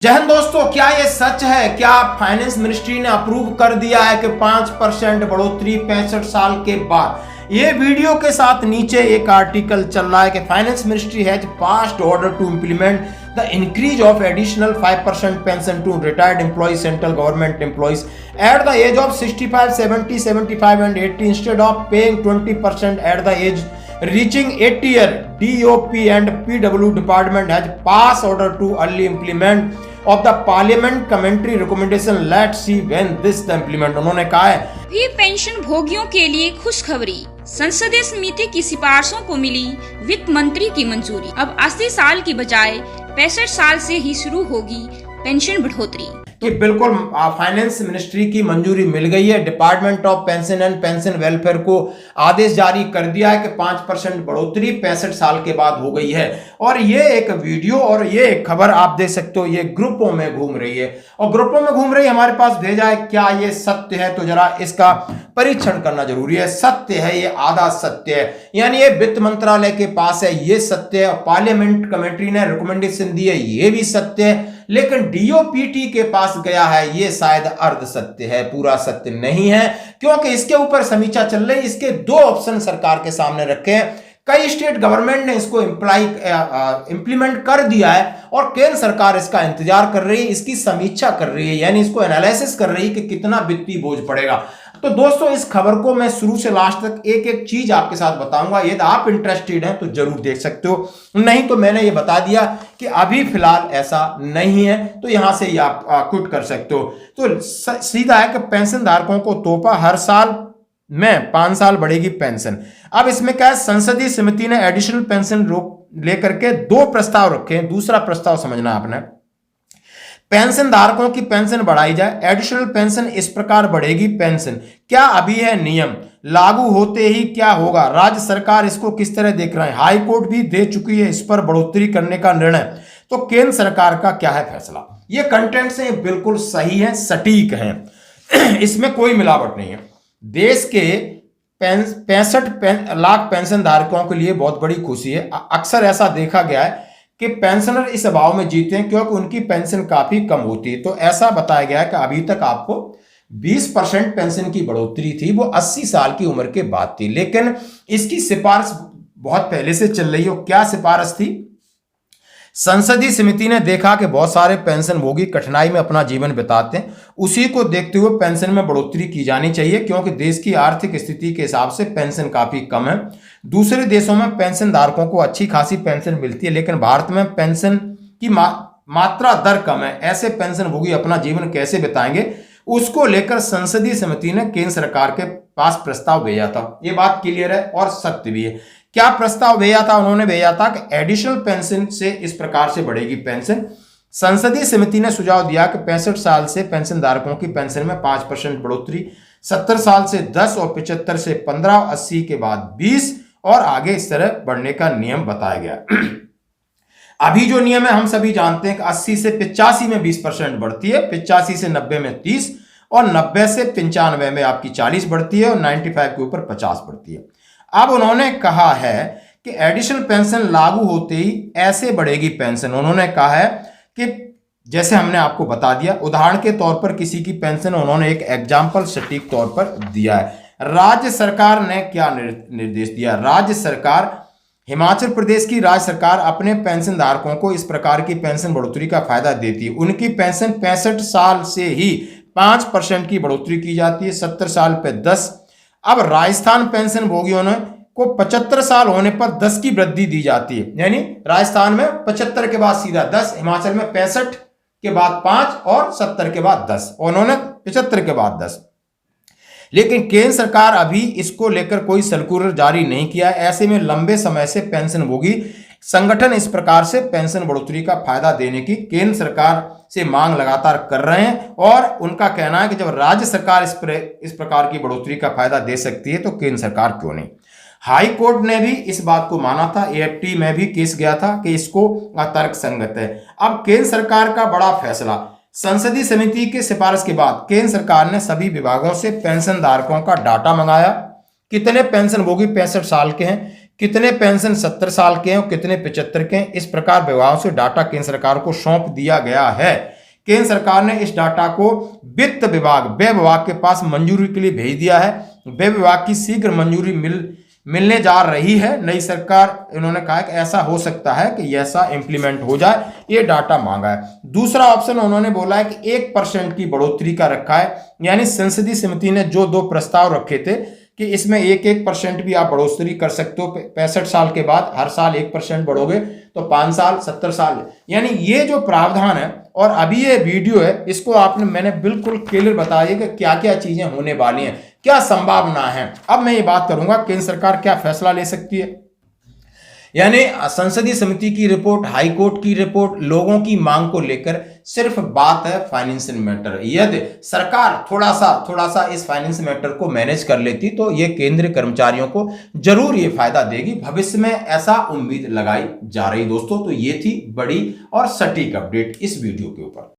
जय हिंद दोस्तों, क्या ये सच है? क्या फाइनेंस मिनिस्ट्री ने अप्रूव कर दिया है कि 5% बढ़ोतरी 65 साल के बाद? ये वीडियो के साथ नीचे एक आर्टिकल चल रहा है कि finance ministry has passed order to implement the increase of additional 5% pension to retired employees, central government employees at the age of 65, 70, 75 and 80 instead of paying 20% at the age reaching 80 year. DOP and PW department has passed order to early implement of the parliament commentary recommendation. Let's see when this the implement. उन्होंने कहा है भी pension भोगियों के लिए खुशखबरी। संसदीय समिति की सिफारिशों को मिली वित्त मंत्री की मंजूरी। अब 80 साल की बजाय 65 साल से ही शुरू होगी पेंशन बढ़ोतरी। कि बिल्कुल फाइनेंस मिनिस्ट्री की मंजूरी मिल गई है। Department of pension and pension welfare को आदेश जारी कर दिया है कि 5% बढ़ोतरी 65 साल के बाद हो गई है। और ये एक वीडियो और ये एक खबर आप देख सकते हो, ये ग्रुपों में घूम रही है और ग्रुपों में घूम रही है, हमारे पास भेजा है। क्या ये सत्य है? तो जरा इसका परीक्षण करना जरूरी है। सत्य है, ये आधा सत्य है, यानी ये वित्त मंत्रालय के पास है, ये सत्य है। पार्लियामेंट कमेटी ने रिकमेंडेशन दी है, ये भी सत्य है। लेकिन डीओपीटी के पास गया है, ये शायद अर्ध सत्य है, पूरा सत्य नहीं है, क्योंकि इसके ऊपर समीक्षा चल रही है। इसके दो ऑप्शन सरकार के सामने रखे हैं। कई स्टेट गवर्नमेंट ने इसको इंप्लीमेंट कर दिया है और केंद्र सरकार इसका इंतजार कर रही है, इसकी समीक्षा कर रही है, यानी इसको एनालिसिस कर रही है कि कितना वित्तीय बोझ पड़ेगा। तो दोस्तों, इस खबर को मैं शुरू से लास्ट तक एक एक चीज आपके साथ बताऊंगा। यदि आप इंटरेस्टेड हैं तो जरूर देख सकते हो, नहीं तो मैंने ये बता दिया कि अभी फिलहाल ऐसा नहीं है, तो यहां से ही आप क्विट कर सकते हो। तो सीधा है कि पेंशन धारकों को तोहफा, हर साल में 5 साल बढ़ेगी पेंशन। अब इसमें क्या है, संसदीय समिति ने एडिशनल पेंशन लेकर के 2 प्रस्ताव रखे हैं। दूसरा प्रस्ताव समझना आपने, पेंशन धारकों की पेंशन बढ़ाई जाए। एडिशनल पेंशन इस प्रकार बढ़ेगी पेंशन। क्या अभी है नियम, लागू होते ही क्या होगा, राज्य सरकार इसको किस तरह देख रहे हैं, हाई कोर्ट भी दे चुकी है इस पर बढ़ोतरी करने का निर्णय। तो केंद्र सरकार का क्या है फैसला? ये कंटेंट से बिल्कुल सही है, सटीक है, इसमें कोई मिलावट नहीं है। देश के 65 लाख पेंशन धारकों के लिए बहुत बड़ी खुशी है। अक्सर ऐसा देखा गया है कि पेंशनर इस अभाव में जीते हैं क्योंकि उनकी पेंशन काफी कम होती है। तो ऐसा बताया गया है कि अभी तक आपको 20% पेंशन की बढ़ोतरी थी, वो 80 साल की उम्र के बाद थी, लेकिन इसकी सिफारिश बहुत पहले से चल रही है। क्या सिफारिश थी? संसदीय समिति ने देखा कि बहुत सारे पेंशन भोगी कठिनाई में अपना जीवन बिताते हैं, उसी को देखते हुए पेंशन में बढ़ोतरी की जानी चाहिए, क्योंकि देश की आर्थिक स्थिति के हिसाब से पेंशन काफी कम है। दूसरे देशों में पेंशन धारकों को अच्छी खासी पेंशन मिलती है, लेकिन भारत में पेंशन की मात्रा दर कम है। ऐसे पेंशन भोगी अपना जीवन कैसे बिताएंगे, उसको लेकर संसदीय समिति ने केंद्र सरकार के पास प्रस्ताव भेजा था। ये बात क्लियर है और सत्य भी है। क्या प्रस्ताव भेजा था? उन्होंने भेजा था कि एडिशनल पेंशन से इस प्रकार से बढ़ेगी पेंशन। संसदीय समिति ने सुझाव दिया कि 65 साल से पेंशन धारकों की पेंशन में 5% बढ़ोतरी, 70 साल से 10 और 75 से 15, 80 के बाद 20 और आगे इस तरह बढ़ने का नियम बताया गया। अभी जो नियम है हम सभी जानते हैं कि 80 से 85 में 20% बढ़ती है, 85 से 90 में 30 और 90 से 95 में आपकी 40 बढ़ती है और 95 के ऊपर 50 बढ़ती है। अब उन्होंने कहा है कि एडिशनल पेंशन लागू होते ही ऐसे बढ़ेगी पेंशन। उन्होंने कहा है कि जैसे हमने आपको बता दिया, उदाहरण के तौर पर किसी की पेंशन, उन्होंने एक एग्जाम्पल सटीक तौर पर दिया है। राज्य सरकार ने क्या निर्देश दिया? राज्य सरकार, हिमाचल प्रदेश की राज्य सरकार अपने पेंशन धारकों को इस प्रकार की पेंशन बढ़ोतरी का फायदा देती है। उनकी पेंशन 65 साल से ही 5% की बढ़ोतरी की जाती है, 70 साल पे 10। अब राजस्थान पेंशन भोगियों ने को 75 साल होने पर 10 की वृद्धि दी जाती है, यानी राजस्थान में 75 के बाद सीधा 10, हिमाचल में 65 के बाद 5 और 70 के बाद 10, उन्होंने 75 के बाद 10। लेकिन केंद्र सरकार अभी इसको लेकर कोई सर्कुलर जारी नहीं किया है। ऐसे में लंबे समय से पेंशन भोगी संगठन इस प्रकार से पेंशन बढ़ोतरी का फायदा देने की केंद्र सरकार से मांग लगातार कर रहे हैं और उनका कहना है कि जब राज्य सरकार इस प्रकार की बढ़ोतरी का फायदा दे सकती है तो केंद्र सरकार क्यों नहीं। हाई कोर्ट ने भी इस बात को माना था, एएफटी में भी केस गया था कि इसको तर्क संगत है। अब केंद्र सरकार का बड़ा फैसला, संसदीय समिति के सिफारिश के बाद केंद्र सरकार ने सभी विभागों से पेंशन धारकों का डाटा मंगाया। कितने पेंशन भोगी 65 साल के हैं, कितने पेंशन 70 साल के हैं और कितने 75 के हैं। इस प्रकार विभागों से डाटा केंद्र सरकार को सौंप दिया गया है। केंद्र सरकार ने इस डाटा को वित्त विभाग, व्यय विभाग के पास मंजूरी के लिए भेज दिया है। व्यय विभाग की शीघ्र मंजूरी मिलने जा रही है। नई सरकार, इन्होंने कहा कि ऐसा हो सकता है कि ऐसा इंप्लीमेंट हो जाए, ये डाटा मांगा है। दूसरा ऑप्शन उन्होंने बोला है कि 1% की बढ़ोतरी का रखा है, यानी संसदीय समिति ने जो 2 प्रस्ताव रखे थे कि इसमें 1% भी आप बढ़ोतरी कर सकते हो। 65 साल के बाद हर साल 1% बढ़ोगे तो 5 साल, 70 साल, यानी ये जो प्रावधान है। और अभी ये वीडियो है, इसको मैंने बिल्कुल क्लियर बताया कि क्या क्या चीजें होने वाली हैं, क्या संभावना है। अब मैं ये बात करूंगा केंद्र सरकार क्या फैसला ले सकती है। यानी संसदीय समिति की रिपोर्ट, हाई कोर्ट की रिपोर्ट, लोगों की मांग को लेकर सिर्फ बात है फाइनेंशियल मैटर। यदि सरकार थोड़ा सा इस फाइनेंशियल मैटर को मैनेज कर लेती तो ये केंद्रीय कर्मचारियों को जरूर ये फायदा देगी। भविष्य में ऐसा उम्मीद लगाई जा रही। दोस्तों, तो ये थी बड़ी और सटीक अपडेट इस वीडियो के ऊपर।